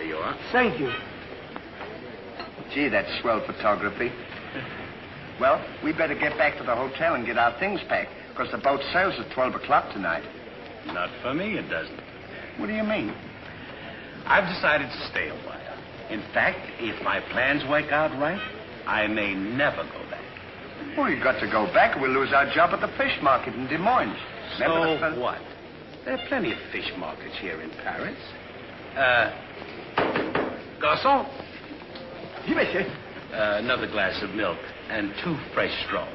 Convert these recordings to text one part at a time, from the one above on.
There you are. Thank you. Gee, that's swell photography. Well, we better get back to the hotel and get our things packed, because the boat sails at 12 o'clock tonight. Not for me, it doesn't. What do you mean? I've decided to stay a while. In fact, if my plans work out right, I may never go back. Well, you've got to go back or we'll lose our job at the fish market in Des Moines. So what? There are plenty of fish markets here in Paris. Garçon? Oui, monsieur. Another glass of milk and 2 fresh straws.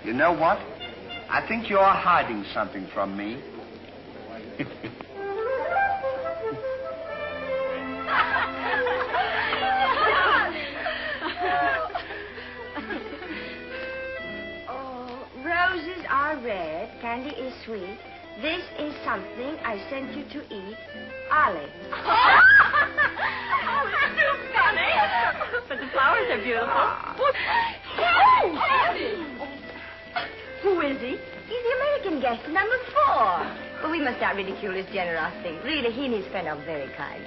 You know what? I think you're hiding something from me. Oh, roses are red, candy is sweet. This is something I sent you to eat. Ollie. Oh, it's too funny. But the flowers are beautiful. Who is he? He's the American guest, number 4. Well, we must not ridicule his generosity. Really, he and his friend are very kind.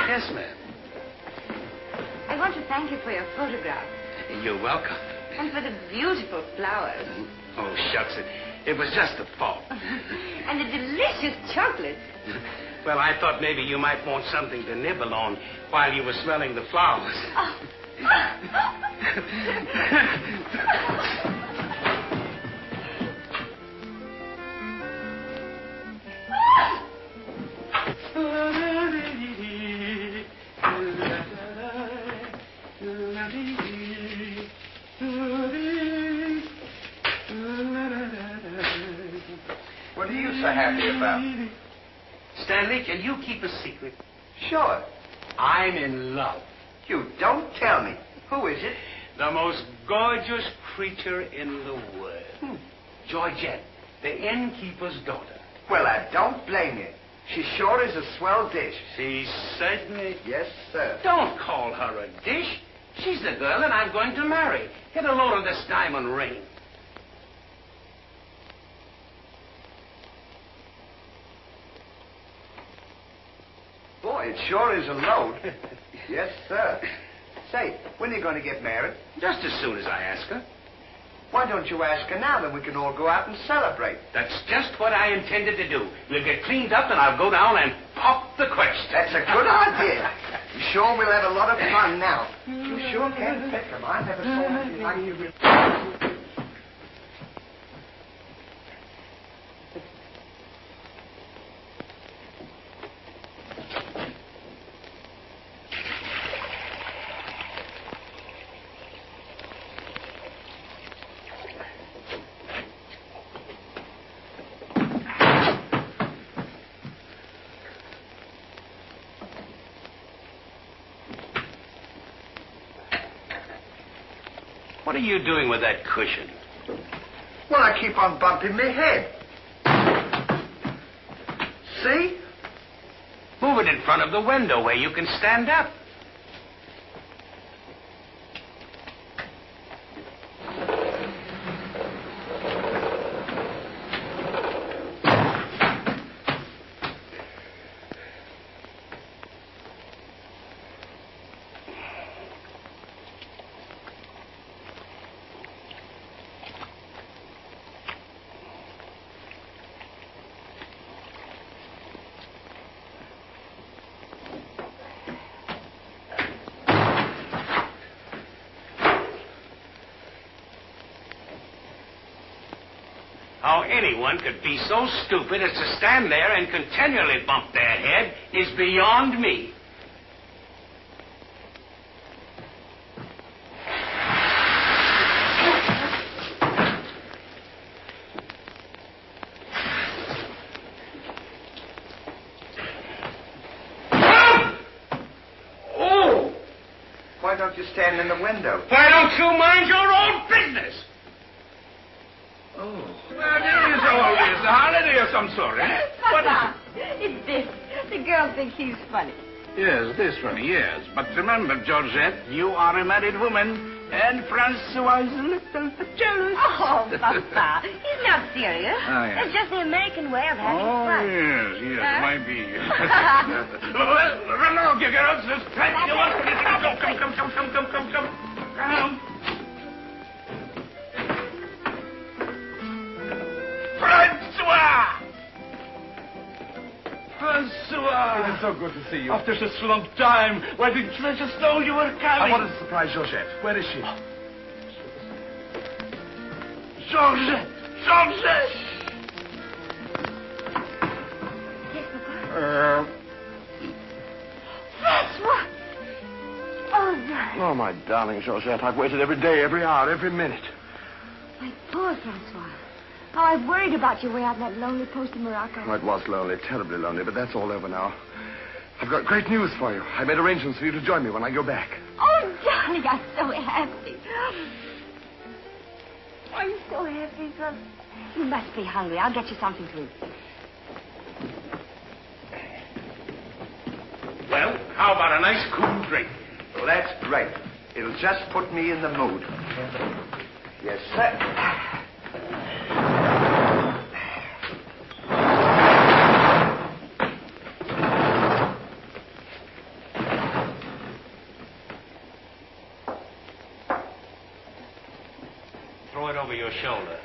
Yes, ma'am. I want to thank you for your photograph. You're welcome. And for the beautiful flowers. Oh, shucks. It was just a thought. And the delicious chocolate. Well, I thought maybe you might want something to nibble on while you were smelling the flowers. Oh. What are you so happy about? Stanley, can you keep a secret? Sure. I'm in love. You don't tell me. Who is it? The most gorgeous creature in the world. Georgette, the innkeeper's daughter. Well, I don't blame you. She sure is a swell dish. She certainly... Yes, sir. Don't call her a dish. She's the girl that I'm going to marry. Get a load of this diamond ring. Boy, it sure is a load. Yes, sir. Say, when are you going to get married? Just as soon as I ask her. Why don't you ask her now, then we can all go out and celebrate? That's just what I intended to do. We'll get cleaned up and I'll go down and pop the question. That's a good idea. I'm sure we'll have a lot of fun now. You sure can pick them. I never saw anything like you. What are you doing with that cushion? Well, I keep on bumping my head. See? Move it in front of the window where you can stand up. How anyone could be so stupid as to stand there and continually bump their head is beyond me. Why don't you stand in the window? Why don't you mind your own business? Oh. Well, it is always a holiday of some sort, eh? Papa, it's this. The girls think he's funny. Yes, this one, yes. But remember, Georgette, you are a married woman, and Francois is a little jealous. Oh, Papa, he's not serious. Oh, yes. It's just the American way of having Oh, fun. yes, Huh? might be. Well, run along, you girls. There's plenty of us. Come. Francois! It is so good to see you. After such a long time, why didn't you let us know you were coming? I wanted to surprise Georgette. Where is she? Georgette! Yes, Papa. Francois! Oh, darling. Oh, my darling Georgette, I've waited every day, every hour, every minute. My poor Francois. Oh, I've worried about you way out in that lonely post in Morocco. Oh, it was lonely, terribly lonely, but that's all over now. I've got great news for you. I made arrangements for you to join me when I go back. Oh, darling, I'm so happy. I'm so happy, son. You must be hungry. I'll get you something to eat. Well, how about a nice cool drink? Well, that's great. It'll just put me in the mood. Yes, sir. Throw it over your shoulder.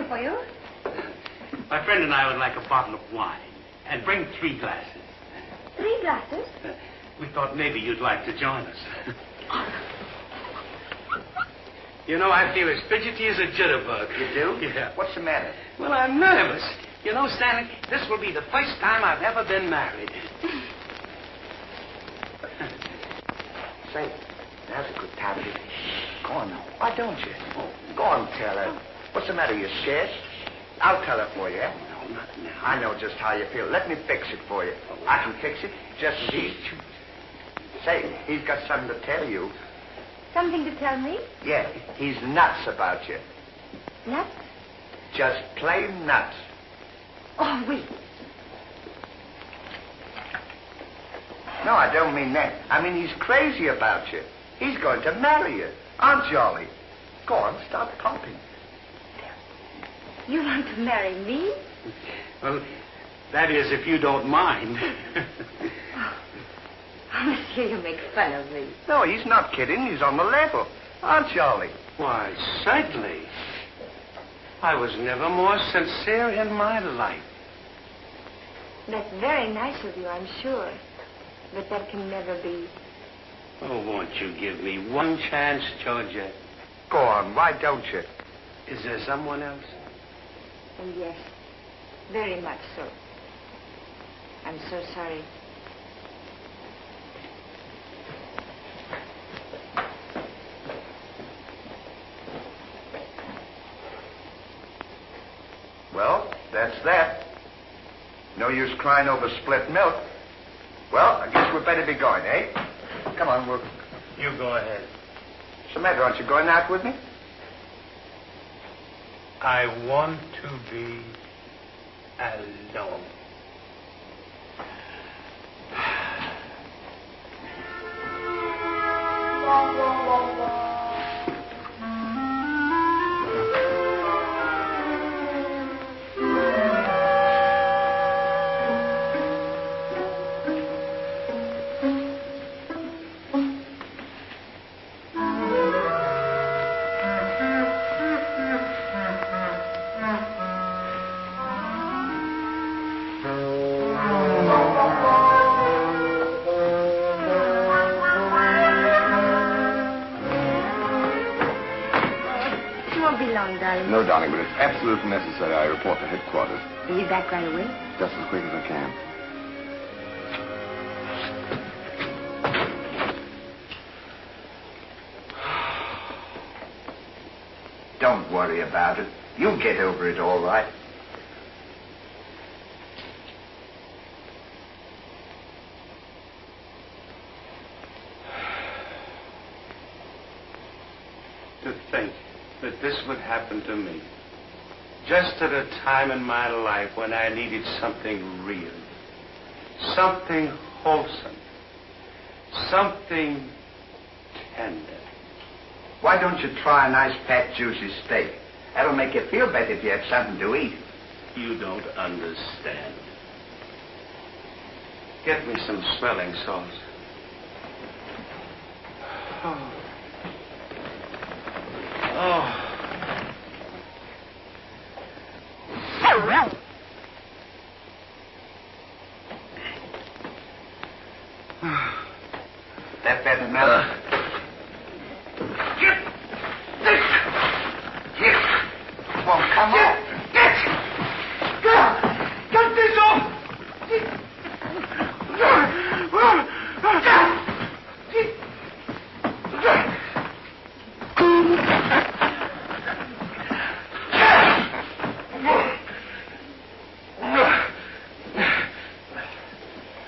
For you? My friend and I would like a bottle of wine. And bring 3 glasses. 3 glasses? We thought maybe you'd like to join us. You know, I feel as fidgety as a jitterbug. You do? Yeah. What's the matter? Well, I'm nervous. You know, Stanley, this will be the first time I've ever been married. Say, now's a good time to... Go on now. Why don't you? Go on, tell her. What's the matter? You scared? I'll tell her for you, eh? No, not now. I know just how you feel. Let me fix it for you. I can fix it. Just see. Say, he's got something to tell you. Something to tell me? Yeah, he's nuts about you. Nuts? Just plain nuts. Oh, wait. No, I don't mean that. I mean he's crazy about you. He's going to marry you. Aren't you, Ollie? Go on, stop pumping. You want to marry me? Well, that is, if you don't mind. Oh, monsieur, you make fun of me. No, he's not kidding. He's on the level. Aren't you, Ollie? Why, certainly. I was never more sincere in my life. That's very nice of you, I'm sure. But that can never be. Oh, won't you give me one chance, Georgia? Go on, why don't you? Is there someone else? And yes, very much so. I'm so sorry. Well, that's that. No use crying over spilt milk. Well, I guess we'd better be going, eh? Come on, we'll... You go ahead. What's the matter? Aren't you going out with me? I want to be alone. be long, darling. No, darling, but it's absolutely necessary I report to headquarters. Are you back right away? Just as quick as I can. Don't worry about it. You'll get over it all right. To think that this would happen to me. Just at a time in my life when I needed something real. Something wholesome. Something tender. Why don't you try a nice fat, juicy steak? That'll make you feel better if you have something to eat. You don't understand. Get me some smelling salts. Oh. Oh. That better, Mel? Get this! Get! Won't come off. Get! Get this off!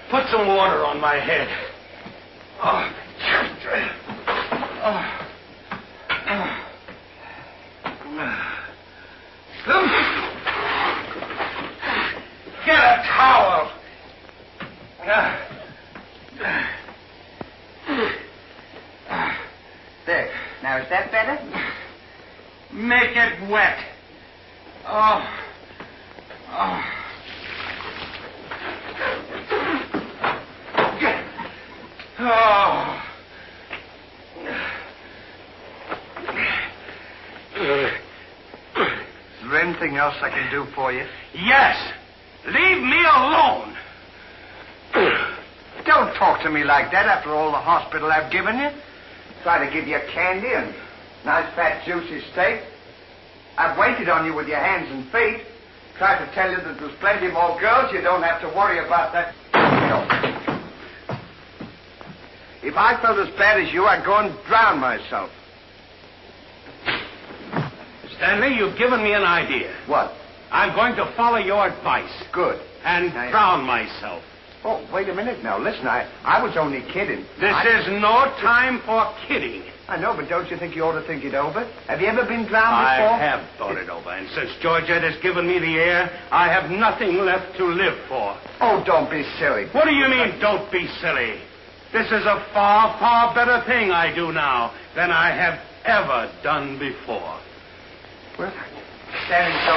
Put some water on my head. Get a towel. There. Now, is that better? Make it wet. Oh. Oh. Oh. Is there anything else I can do for you? Yes. Leave me alone. Don't talk to me like that after all the hospital I've given you. Try to give you candy and nice fat juicy steak. I've waited on you with your hands and feet. Tried to tell you that there's plenty more girls. You don't have to worry about that. If I felt as bad as you, I'd go and drown myself. Stanley, you've given me an idea. What? I'm going to follow your advice. Good. And drown myself. Oh, wait a minute now. Listen, I was only kidding. This is no time for kidding. I know, but don't you think you ought to think it over? Have you ever been drowned before? I have thought it over, and since Georgette has given me the air, I have nothing left to live for. Oh, don't be silly. What do you mean, don't be silly? This is a far, far better thing I do now than I have ever done before. Well, standing so...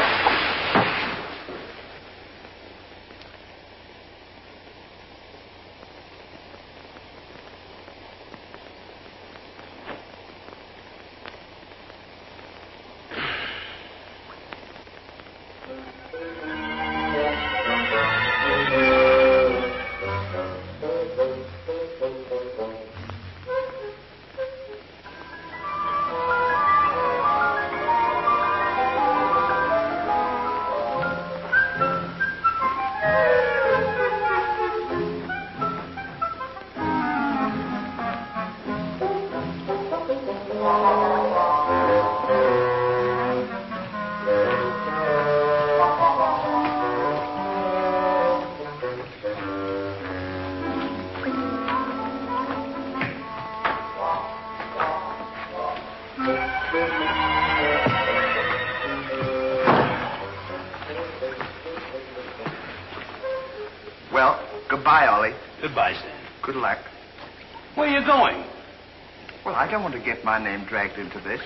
Well, goodbye, Ollie. Goodbye, Stan. Good luck. Where are you going? Well, I don't want to get my name dragged into this.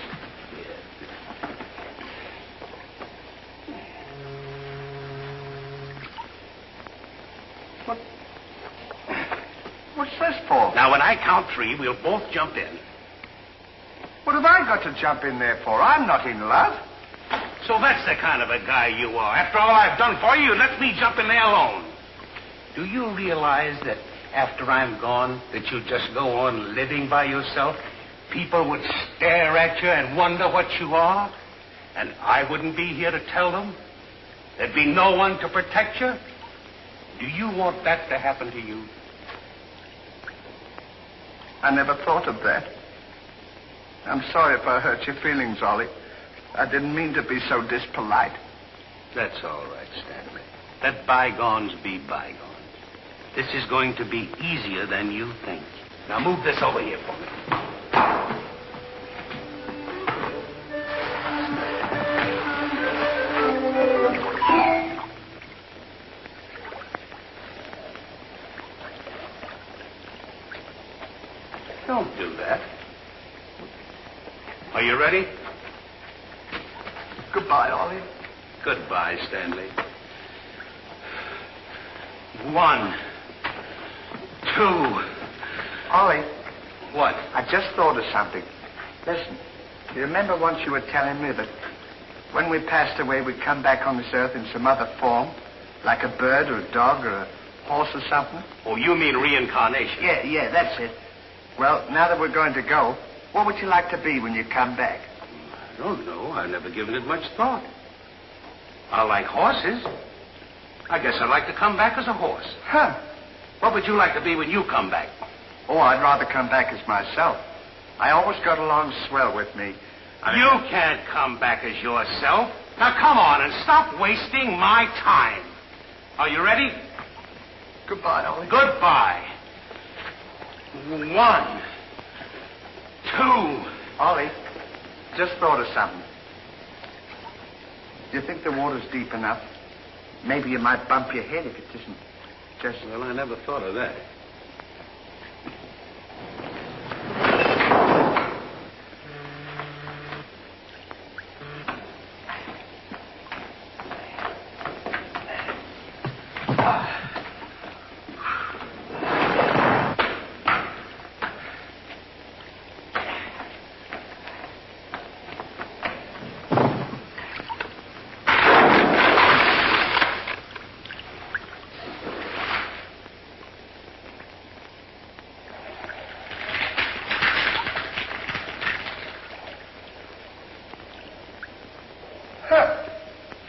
What's this for? Now, when I count three, we'll both jump in. What have I got to jump in there for? I'm not in love. So that's the kind of a guy you are. After all I've done for you, let me jump in there alone. Do you realize that after I'm gone, that you just go on living by yourself? People would stare at you and wonder what you are. And I wouldn't be here to tell them? There'd be no one to protect you? Do you want that to happen to you? I never thought of that. I'm sorry if I hurt your feelings, Ollie. I didn't mean to be so dispolite. That's all right, Stanley. Let bygones be bygones. This is going to be easier than you think. Now move this over here for me. Don't do that. Are you ready? Goodbye, Ollie. Goodbye, Stanley. 1, 2. Ollie. What? I just thought of something. Listen, you remember once you were telling me that when we passed away, we'd come back on this earth in some other form? Like a bird or a dog or a horse or something? Oh, you mean reincarnation? Yeah, that's it. Well, now that we're going to go, what would you like to be when you come back? I don't know. I've never given it much thought. I like horses. I guess I'd like to come back as a horse. Huh. What would you like to be when you come back? Oh, I'd rather come back as myself. I always got along swell with me. You can't come back as yourself. Now, come on and stop wasting my time. Are you ready? Goodbye, Ollie. Goodbye. 1, 2. Ollie, just thought of something. Do you think the water's deep enough? Maybe you might bump your head if it isn't just... Well, I never thought of that.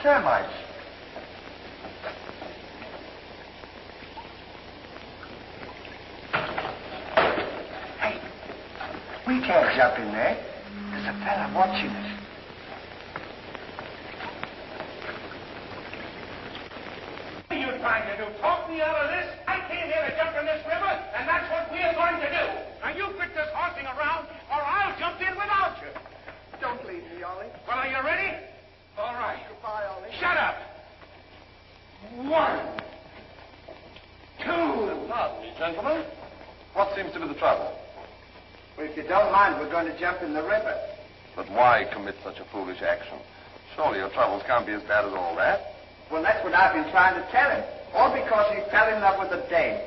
Termites. Hey, we can't jump in there. There's a fella watching us. What are you trying to do? Talk me out of this? I came here to jump in this river, and that's what we are going to do. Now, you quit this horsing around, or I'll jump in without you. Don't leave me, Ollie. Well, are you ready? All right. Goodbye, Ollie. Shut up. 1, 2. Pardon me, gentlemen. What seems to be the trouble? Well, if you don't mind, we're going to jump in the river. But why commit such a foolish action? Surely your troubles can't be as bad as all that. Well, that's what I've been trying to tell him. All because he fell in love with a dame.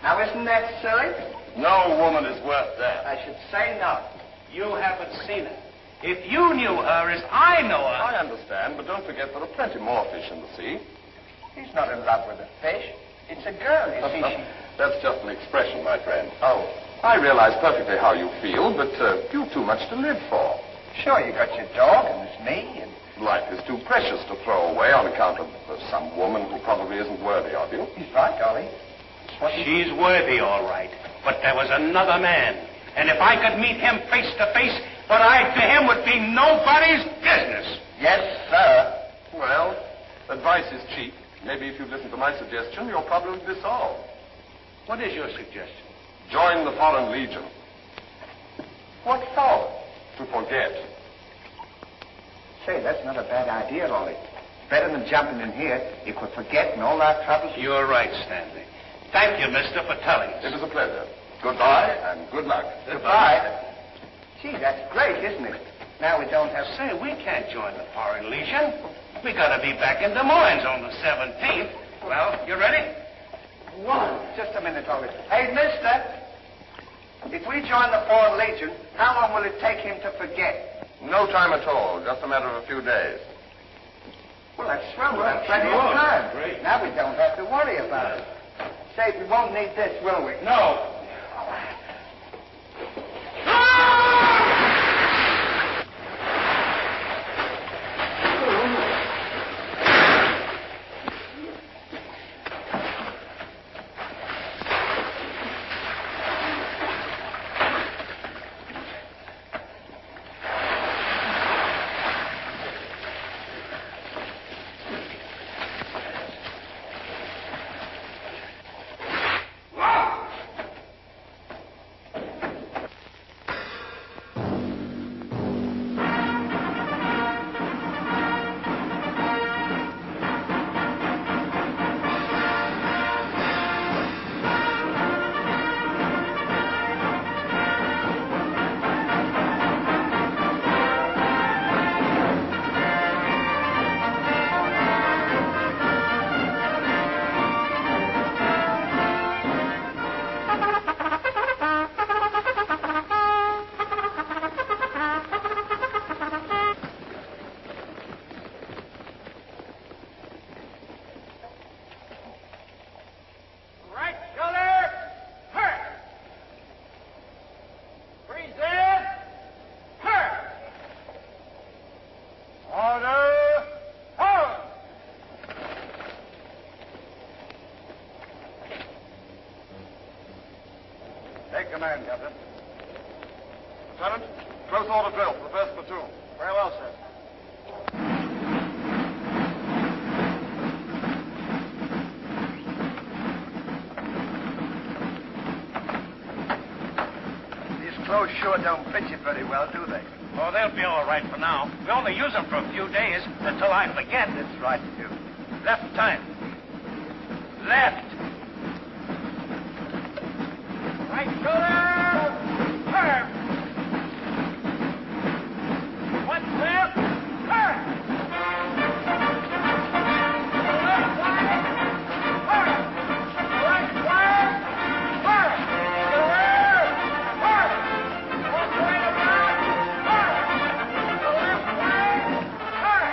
Now, isn't that silly? No woman is worth that. I should say not. You haven't seen her. If you knew her as I know her... I understand, but don't forget there are plenty more fish in the sea. He's not in love with a fish. It's a girl, you see. That's just an expression, my friend. Oh, I realize perfectly how you feel, but you've too much to live for. Sure, you got your dog, and there's me, and... Life is too precious to throw away on account of some woman who probably isn't worthy of you. He's right, Ollie. She's worthy, all right. But there was another man. And if I could meet him face to face, what I to him would be nobody's business. Yes, sir. Well, advice is cheap. Maybe if you'd listen to my suggestion, your problem would be solved. What is your suggestion? Join the Foreign Legion. What for? To forget. Say, that's not a bad idea, Ollie. Better than jumping in here if we're forgetting all our troubles. You're right, Stanley. Thank you, mister, for telling us. It was a pleasure. Goodbye and good luck. Goodbye. Gee, that's great, isn't it? Now we don't have... Say, we can't join the Foreign Legion. We gotta be back in Des Moines on the 17th. Well, you ready? 1. Just a minute, Ollie. Hey, mister. If we join the Foreign Legion, how long will it take him to forget? No time at all. Just a matter of a few days. Well, that's swell. We'll have plenty of time. Great. Now we don't have to worry about it. Say, we won't need this, will we? No. command, Captain. Lieutenant, close order drill for the first platoon. Very well, sir. These clothes sure don't fit you very well, do they? Oh, they'll be all right for now. We only use them for a few days until I forget. That's right, too. Left time. Left. Right shoulder. Turn. One left. Turn. Left side. Turn. Right side. Turn. The rear. Turn. One right about. Turn. The left side. Turn.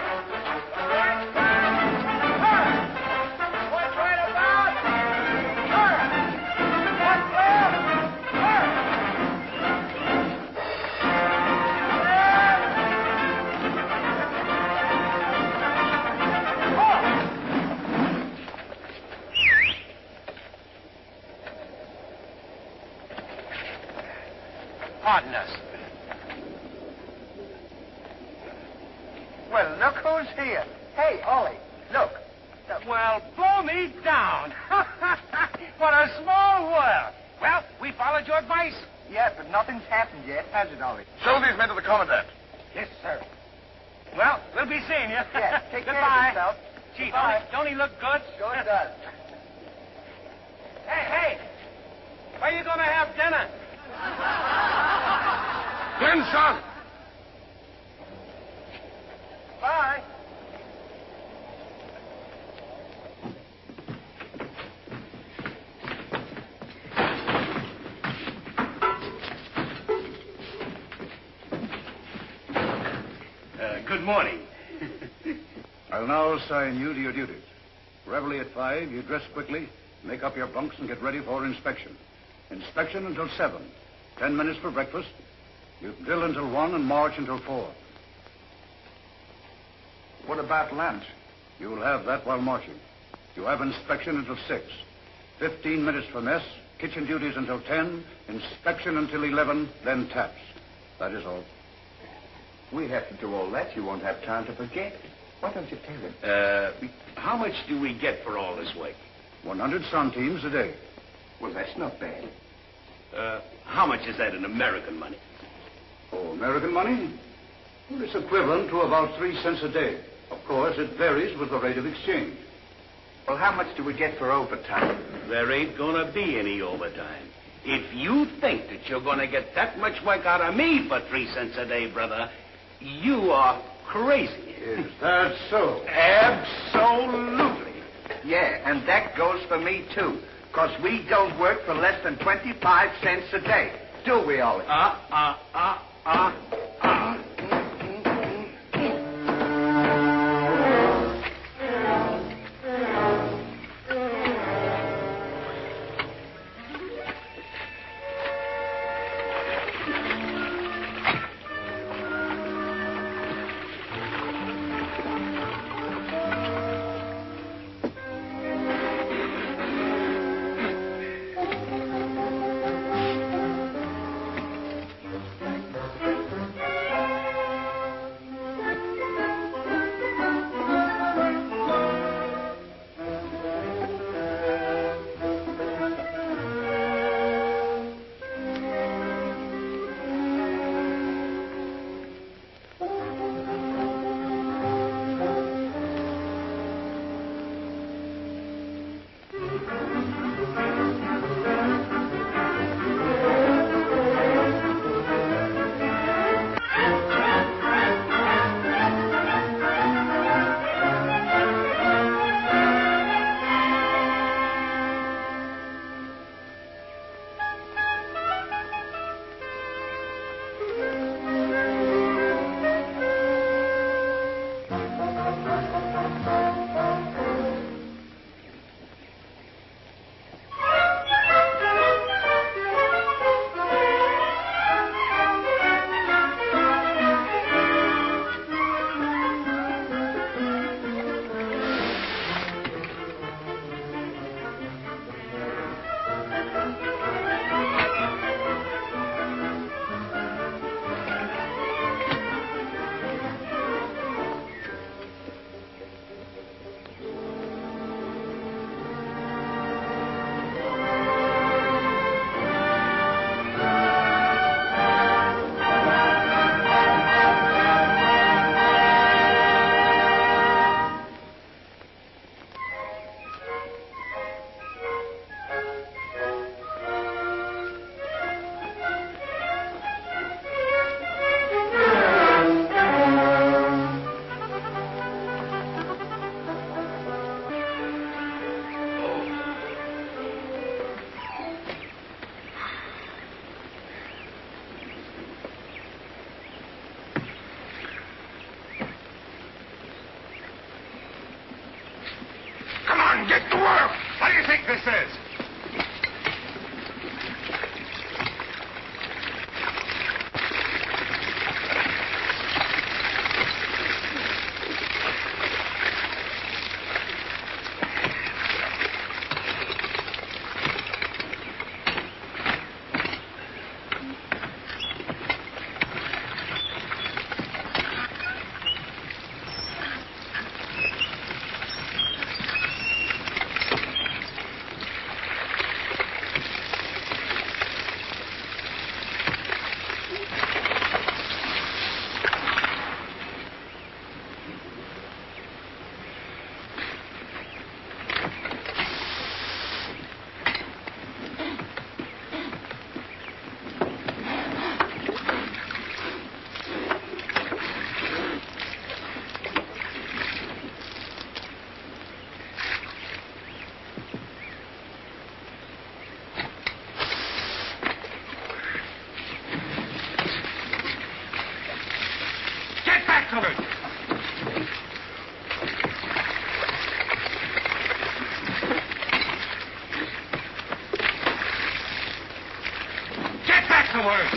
The right side. Turn. One right about. Turn. One left. Turn. Pardon us. Well, look who's here. Hey, Ollie, look. Well, blow me down. What a small world. Well, we followed your advice. Yeah, but nothing's happened yet, has it, Ollie? Show these men to the commandant. Yes, sir. Well, we'll be seeing you. Yeah, take care Goodbye. of yourself. Gee, Goodbye. don't he look good? Sure does. Hey, where you going to have dinner? Benson! Bye. Good morning. I'll now assign you to your duties. Reveille at 5, you dress quickly, make up your bunks, and get ready for inspection. Inspection until 7. 10 minutes for breakfast. You drill until 1 and march until 4. What about lunch? You'll have that while marching. You have inspection until 6. 15 minutes for mess, kitchen duties until 10, inspection until 11, then taps. That is all. We have to do all that. You won't have time to forget. Why don't you tell him? How much do we get for all this work? 100 centimes a day. Well, that's not bad. How much is that in American money? Oh, American money? Well, it's equivalent to about 3 cents a day. Of course, it varies with the rate of exchange. Well, how much do we get for overtime? There ain't gonna be any overtime. If you think that you're gonna get that much work out of me for 3 cents a day, brother, you are crazy. Is that so? Absolutely. Yeah, and that goes for me, too. Because we don't work for less than 25 cents a day. Do we, Ollie? back to work. Get back to work.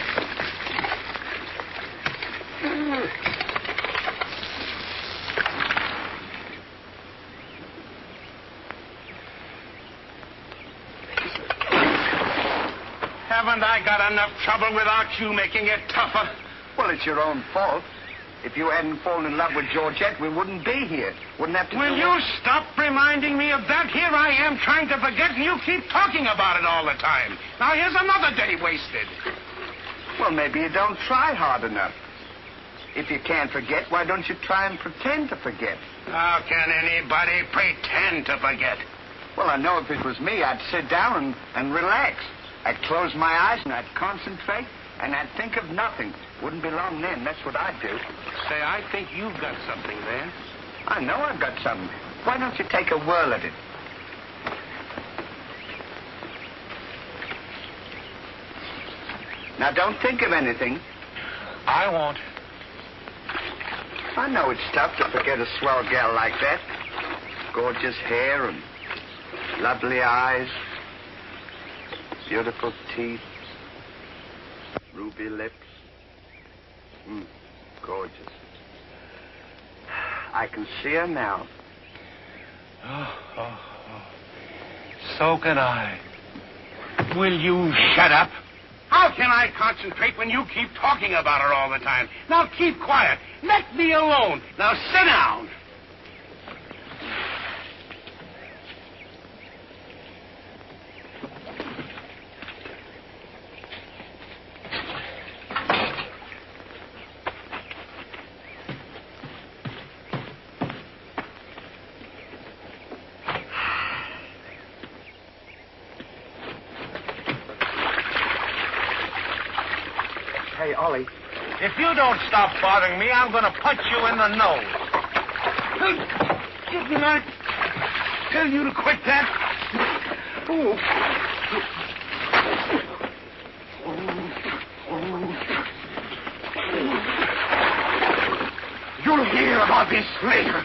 Haven't I got enough trouble without you making it tougher? Well, it's your own fault. If you hadn't fallen in love with Georgette, we wouldn't be here. Wouldn't have to... Will you stop reminding me of that? Here I am trying to forget, and you keep talking about it all the time. Now, here's another day wasted. Well, maybe you don't try hard enough. If you can't forget, why don't you try and pretend to forget? How can anybody pretend to forget? Well, I know if it was me, I'd sit down and relax. I'd close my eyes and I'd concentrate and I'd think of nothing. Wouldn't be long then. That's what I'd do. Say, I think you've got something there. I know I've got something. Why don't you take a whirl at it? Now, don't think of anything. I won't. I know it's tough to forget a swell gal like that. Gorgeous hair and lovely eyes. Beautiful teeth. Ruby lips. Gorgeous. I can see her now. Oh. So can I. Will you shut up? How can I concentrate when you keep talking about her all the time? Now keep quiet. Let me alone. Now sit down. Hey, Ollie. If you don't stop bothering me, I'm going to punch you in the nose. Didn't I tell you to quit that? You'll hear about this later.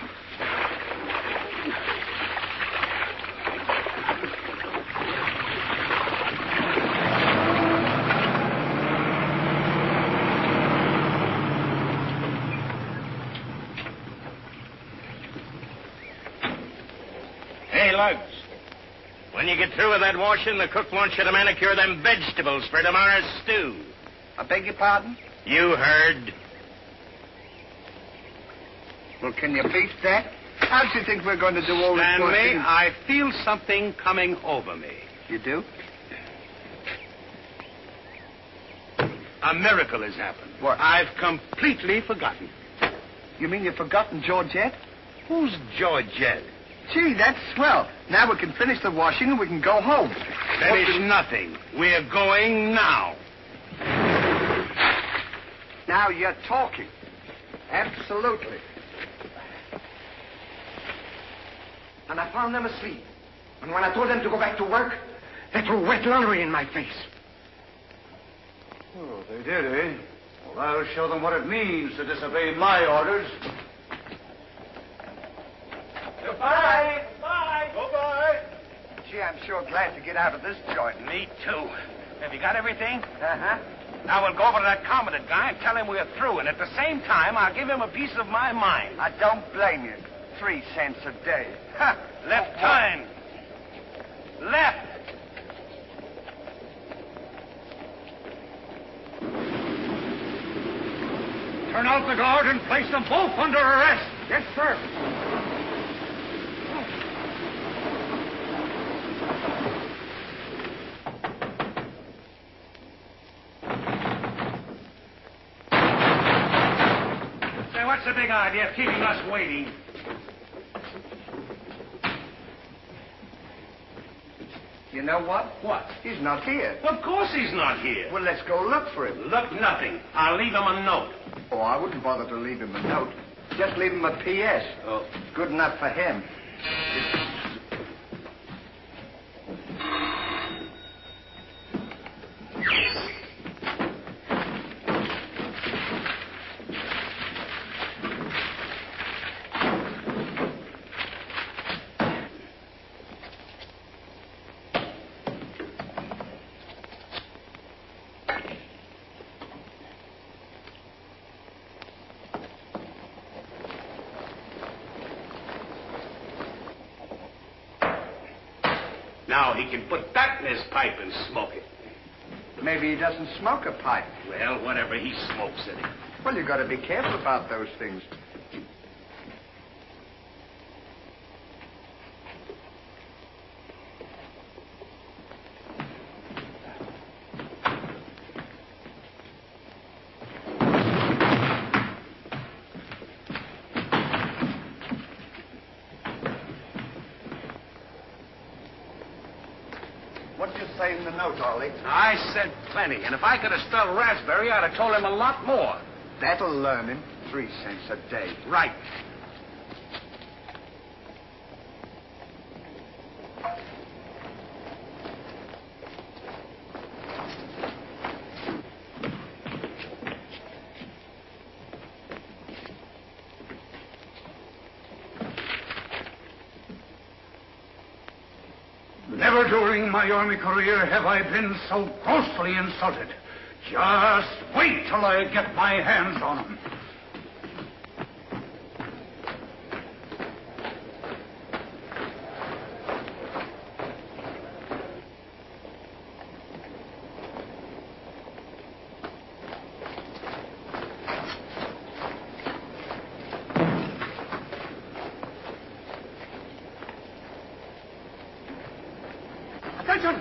When you get through with that washing, the cook wants you to manicure them vegetables for tomorrow's stew. I beg your pardon? You heard. Well, can you beat that? How do you think we're going to do all this Stanley, washing? I feel something coming over me. You do? A miracle has happened. What? I've completely forgotten. You mean you've forgotten Georgette? Who's Georgette? Gee, that's swell. Now we can finish the washing and we can go home. Finish nothing. We're going now. Now you're talking. Absolutely. And I found them asleep. And when I told them to go back to work, they threw wet laundry in my face. Oh, they did, eh? Well, I'll show them what it means to disobey my orders. Goodbye. Goodbye. Goodbye. Gee, I'm sure glad to get out of this joint. Me too. Have you got everything? Uh-huh. Now we'll go over to that commandant guy and tell him we're through. And at the same time, I'll give him a piece of my mind. I don't blame you. 3 cents a day. Ha! Left turn. Left. Turn out the guard and place them both under arrest. Yes, sir. Say, what's the big idea of keeping us waiting? You know what? What? He's not here. Of course he's not here. Well, let's go look for him. Look, nothing. I'll leave him a note. Oh, I wouldn't bother to leave him a note. Just leave him a P.S. Oh. Good enough for him. Now he can put that in his pipe and smoke it. Maybe he doesn't smoke a pipe. Well, whatever, he smokes it. Well, you got to be careful about those things. What did you say in the note, Ollie? I said plenty, and if I could have spelled raspberry, I'd have told him a lot more. That'll learn him. 3 cents a day. Right. Never during my army career have I been so grossly insulted. Just wait till I get my hands on him. Attention!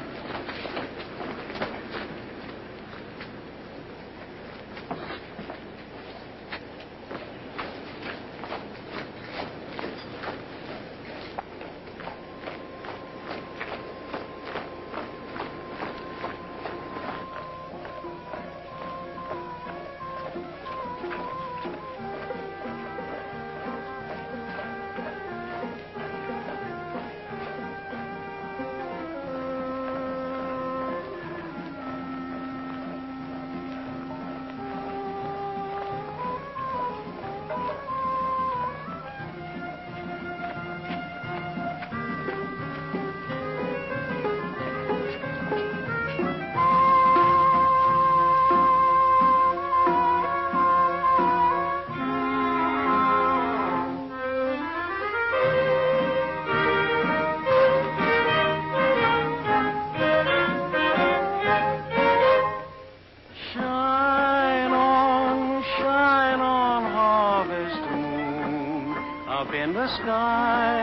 in the sky.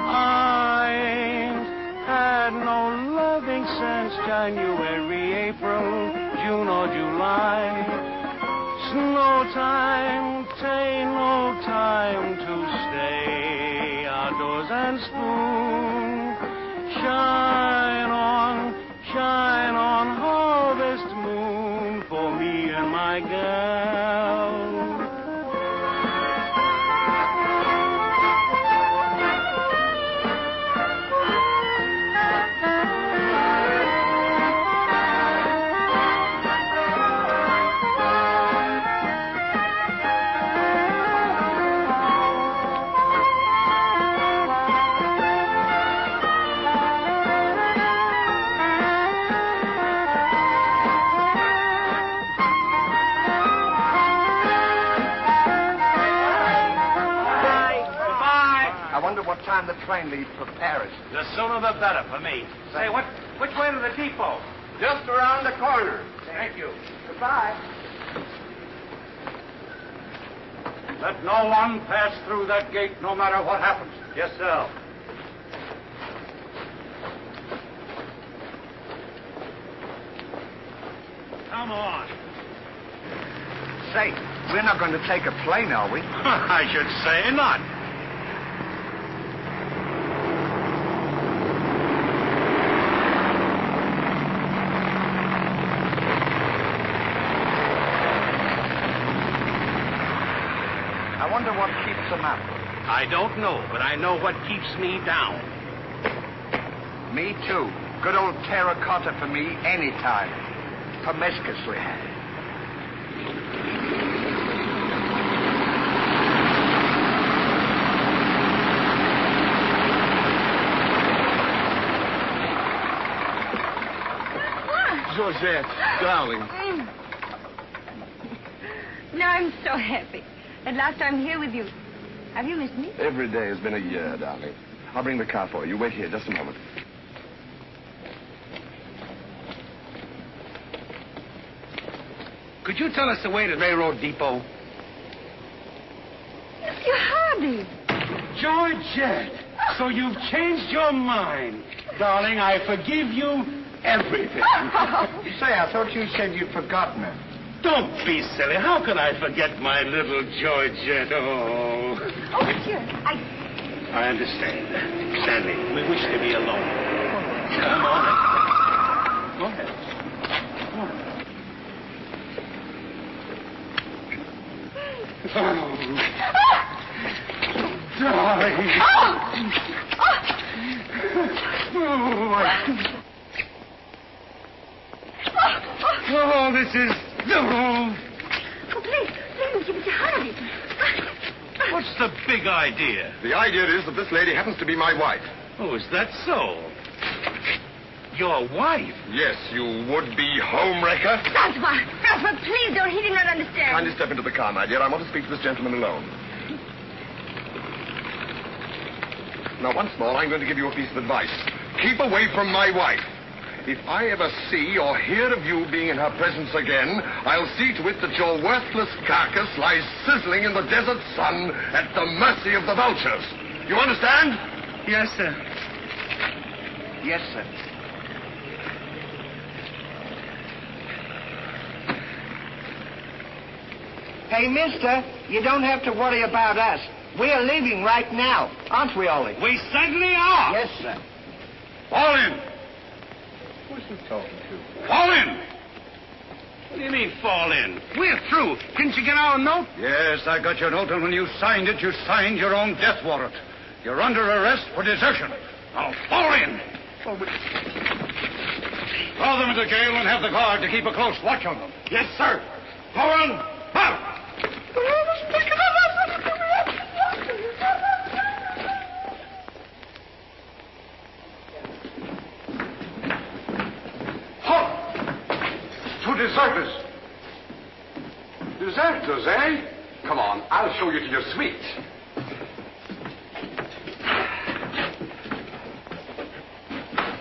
I ain't had no loving since January, April, June or July. Snow time, tain't no time to stay outdoors and spoon. Shine on, harvest moon for me and my gal. What time the train leaves for Paris? The sooner the better for me. Say, which way to the depot? Just around the corner. Thank you. Goodbye. Let no one pass through that gate, no matter what happens. Yes, sir. Come on. Say, we're not going to take a plane, are we? I should say not. I wonder what keeps them up. I don't know, but I know what keeps me down. Me, too. Good old terracotta for me anytime. Promiscuously. Georgette, darling. Now I'm so happy. At last I'm here with you. Have you missed me? Every day has been a year, darling. I'll bring the car for you. Wait here just a moment. Could you tell us the way to railroad depot? Mr. Hardy. Georgette, so you've changed your mind. Darling, I forgive you everything. Say, I thought you said you'd forgotten her. Don't be silly. How can I forget my little Georgette? Oh. Oh, monsieur, I understand. Stanley, we wish to be alone. Come on. Go ahead. Go on. Oh, darling. Oh, this is... Oh, please, Mr. Hardy. What's the big idea? The idea is that this lady happens to be my wife. Oh, is that so? Your wife? Yes, you would-be homewrecker. Francois, please don't. He did not understand. Kindly step into the car, my dear. I want to speak to this gentleman alone. Now, once more, I'm going to give you a piece of advice. Keep away from my wife. If I ever see or hear of you being in her presence again, I'll see to it that your worthless carcass lies sizzling in the desert sun at the mercy of the vultures. You understand? Yes, sir. Yes, sir. Hey, mister, you don't have to worry about us. We're leaving right now. Aren't we, Ollie? We certainly are. Yes, sir. Fall in. Who's he talking to? Fall in. What do you mean, fall in? We're through. Didn't you get our note? Yes, I got your note, and when you signed it, you signed your own death warrant. You're under arrest for desertion. Now, fall in. Throw them into jail and have the guard to keep a close watch on them. Yes, sir. Go on. Out. Two deserters. Deserters, eh? Come on, I'll show you to your suite.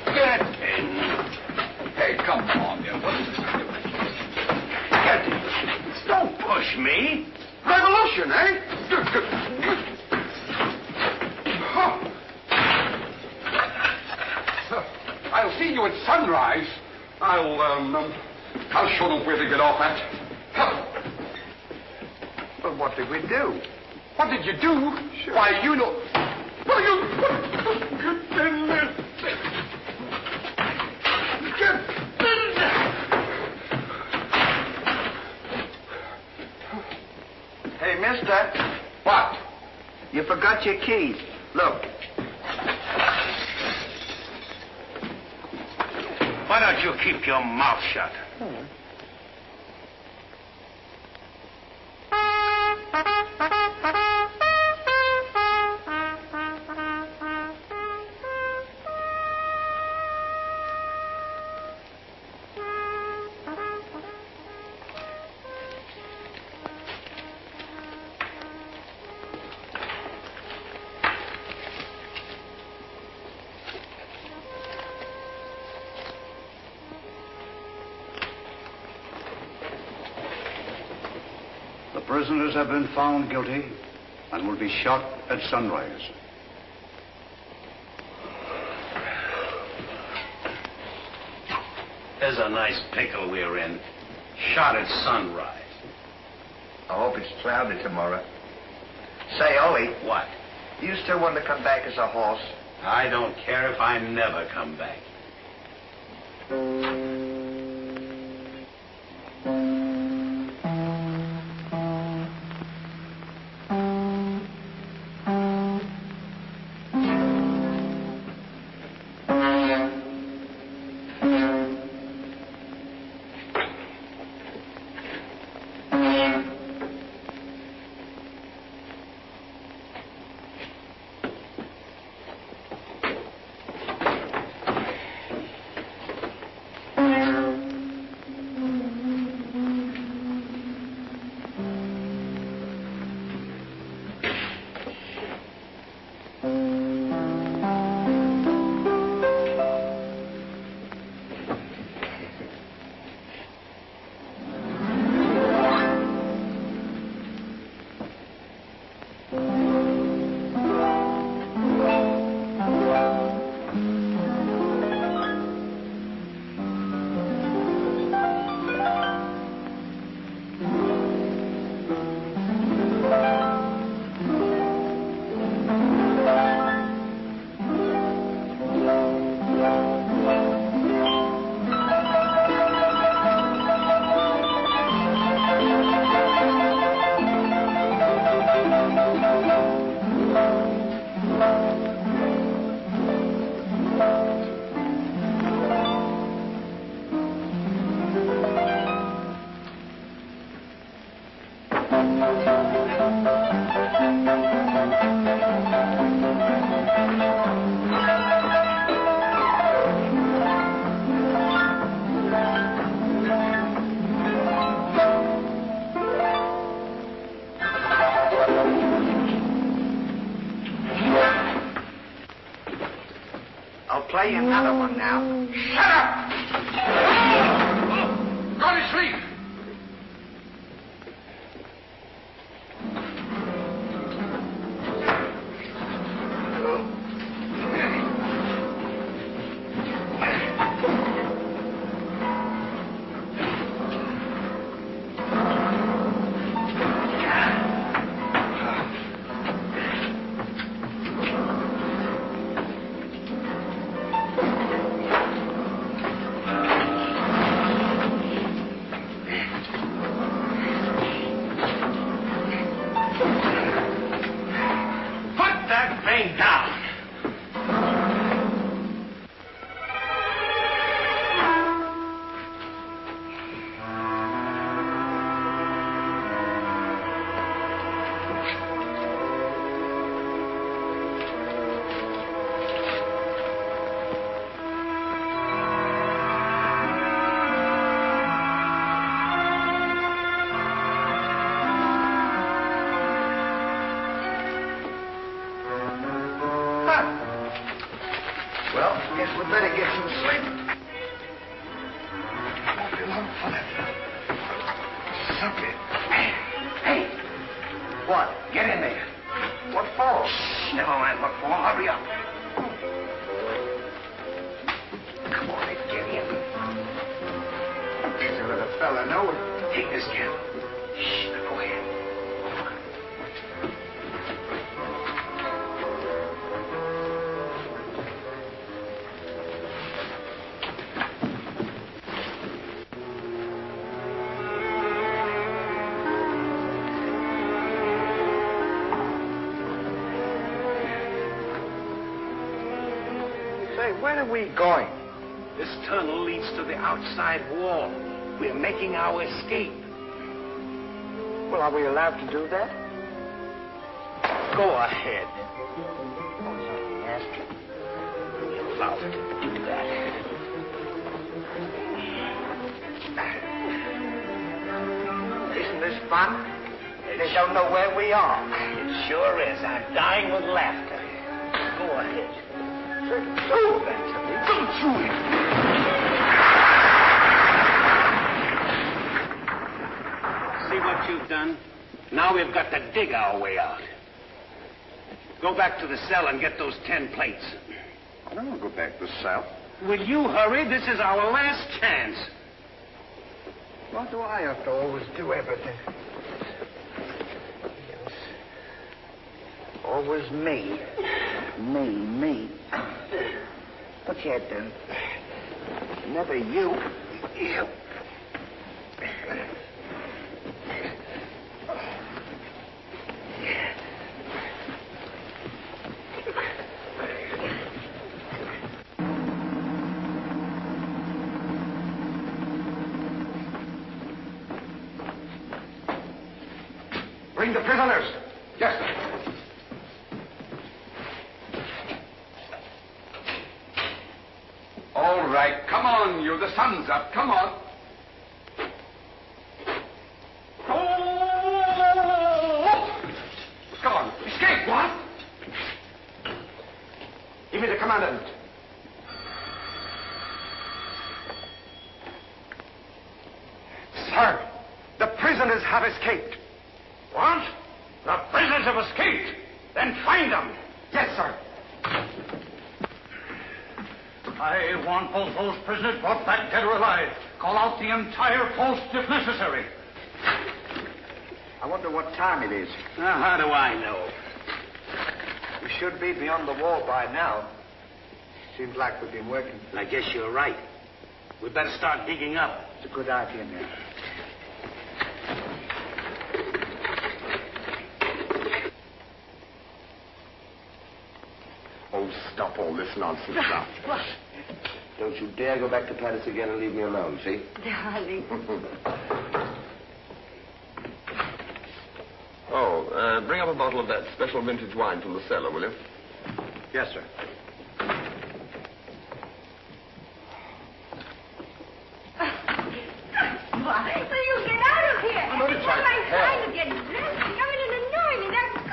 Get in. Hey, come on, you. Get in. Don't push me. Revolution, eh? Huh. I'll see you at sunrise. I'll show them where to get off at. Huh. Well, what did we do? What did you do? Sure. Why, you know... Well, Hey, mister. What? You forgot your keys. Look. Why don't you keep your mouth shut? The prisoners have been found guilty and will be shot at sunrise. There's a nice pickle we're in. Shot at sunrise. I hope it's cloudy tomorrow. Say, Ollie. What? You still want to come back as a horse? I don't care if I never come back. I'll play you another one now. Shut up! Go to sleep! Better get some sleep. Something. Hey. What? Get in there. What for? Shh, never mind what for. Hurry up. Come on, get in. So let a fella know. Take this candle. Shh, now go ahead. Where are we going? This tunnel leads to the outside wall. We're making our escape. Well, are we allowed to do that? Go ahead. Yes. We're allowed to do that. Isn't this fun? They don't know where we are. It sure is. I'm dying with laughter. Go ahead. Do that to me. Don't do it. See what you've done? Now we've got to dig our way out. Go back to the cell and get those 10 plates. I don't want to go back to the cell. Will you hurry? This is our last chance. Why do I have to always do everything? Yes. Always me. Me. What you had done? Never you. You. Bring the prisoners. Yes, sir. All right, come on, you. The sun's up. Come on. Oh! Come on. Escape, what? Give me the commandant. Sir, the prisoners have escaped. What? The prisoners have escaped. Then find them. Yes, sir. I want both those prisoners brought back dead or alive. Call out the entire post if necessary. I wonder what time it is. How do I know? We should be beyond the wall by now. Seems like we've been working. I guess you're right. We'd better start digging up. It's a good idea, man. Oh, stop all this nonsense now. What? Don't you dare go back to Paris again and leave me alone, see? Darling. Oh, bring up a bottle of that special vintage wine from the cellar, will you? Yes, sir. Why? Will you get out of here? I'm only It's trying not to my help. time to get dressed. You come in and annoy me. That's good.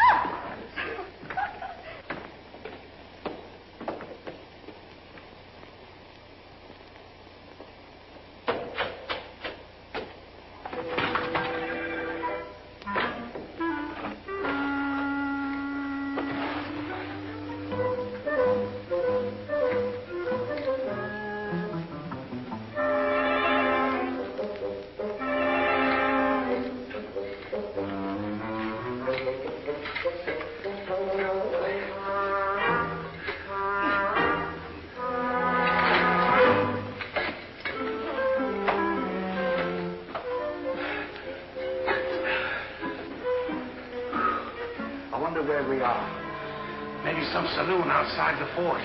I wonder where we are. Maybe some saloon outside the fort.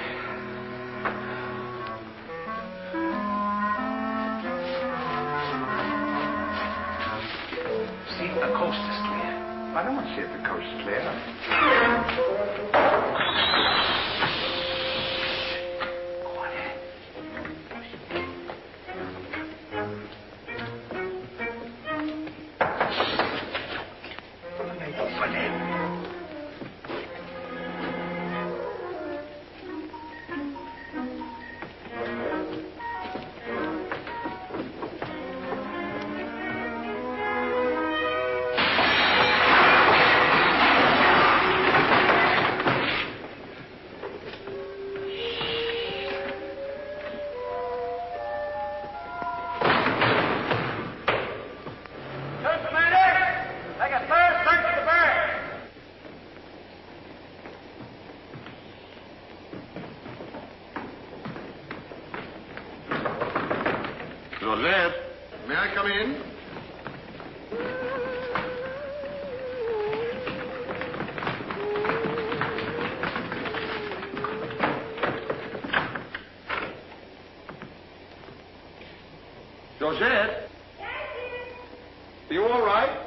See if the coast is clear. I don't want to see if the coast is clear. Rosette, may I come in? Rosette? Are you all right?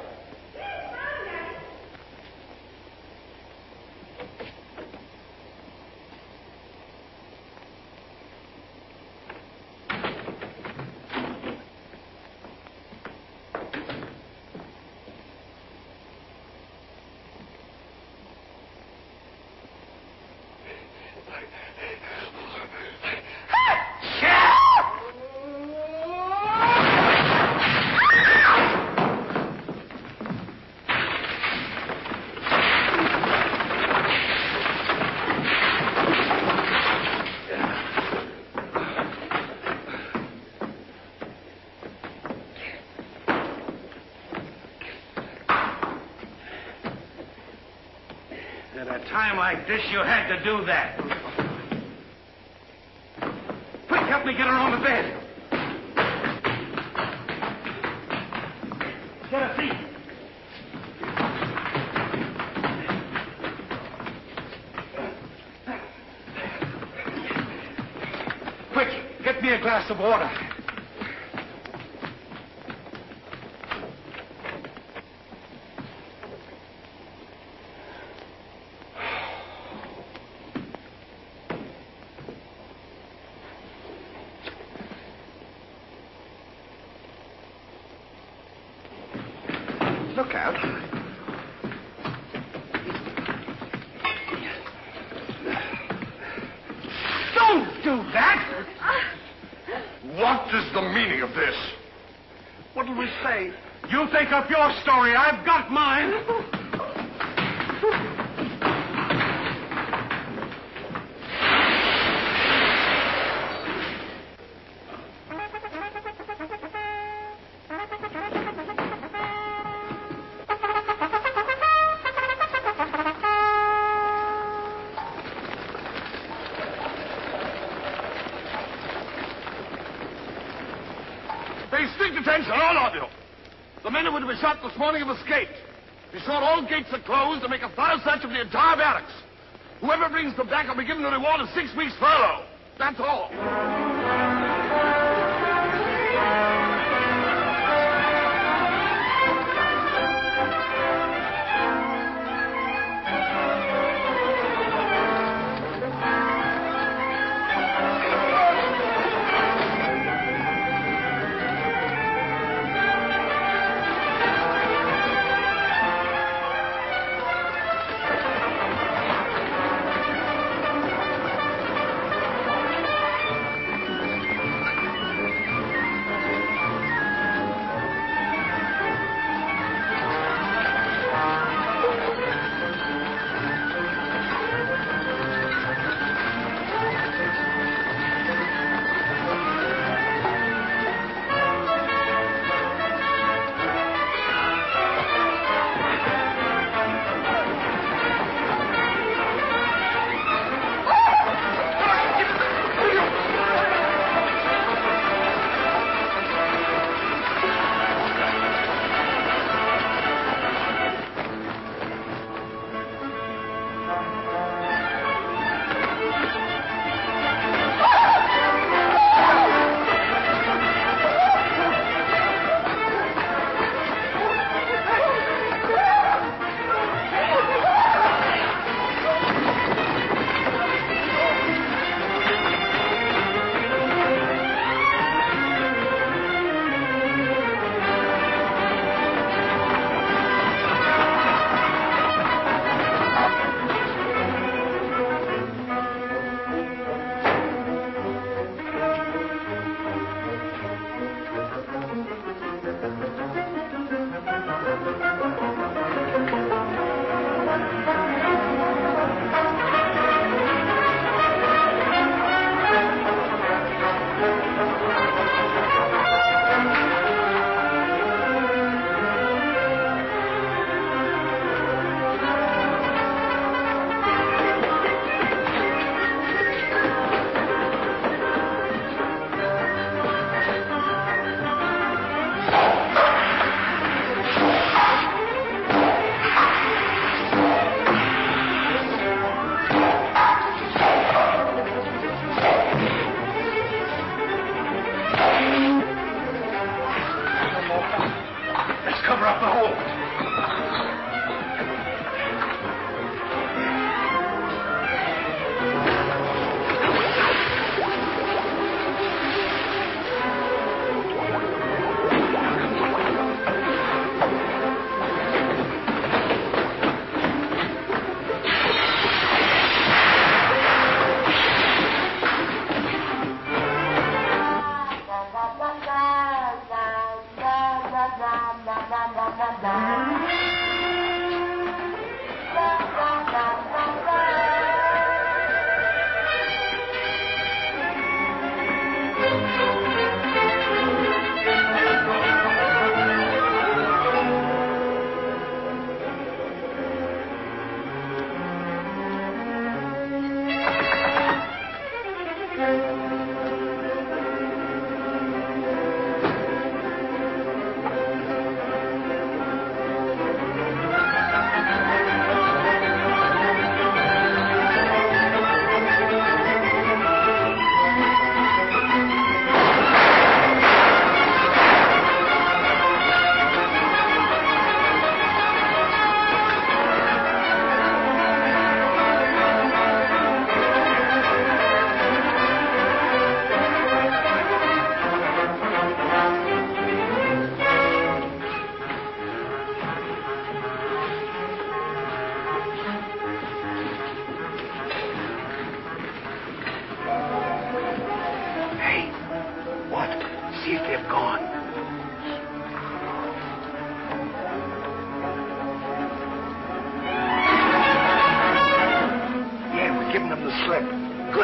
At a time like this, you had to do that. Quick, help me get her on the bed. Get a seat. Quick, get me a glass of water. Look out. Don't do that! What is the meaning of this? What'll we say? You think up your story. I've got mine. Pay strict attention, all of you. The men who were to be shot this morning have escaped. Be sure all gates are closed and make a thorough search of the entire barracks. Whoever brings them back will be given a reward of 6 weeks' furlough. That's all.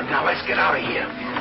Good. Now let's get out of here.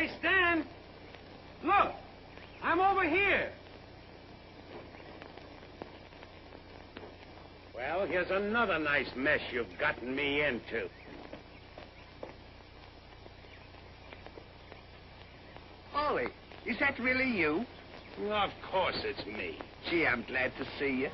Hey, Stan! Look! I'm over here. Well, here's another nice mess you've gotten me into. Ollie, is that really you? Of course it's me. Gee, I'm glad to see you.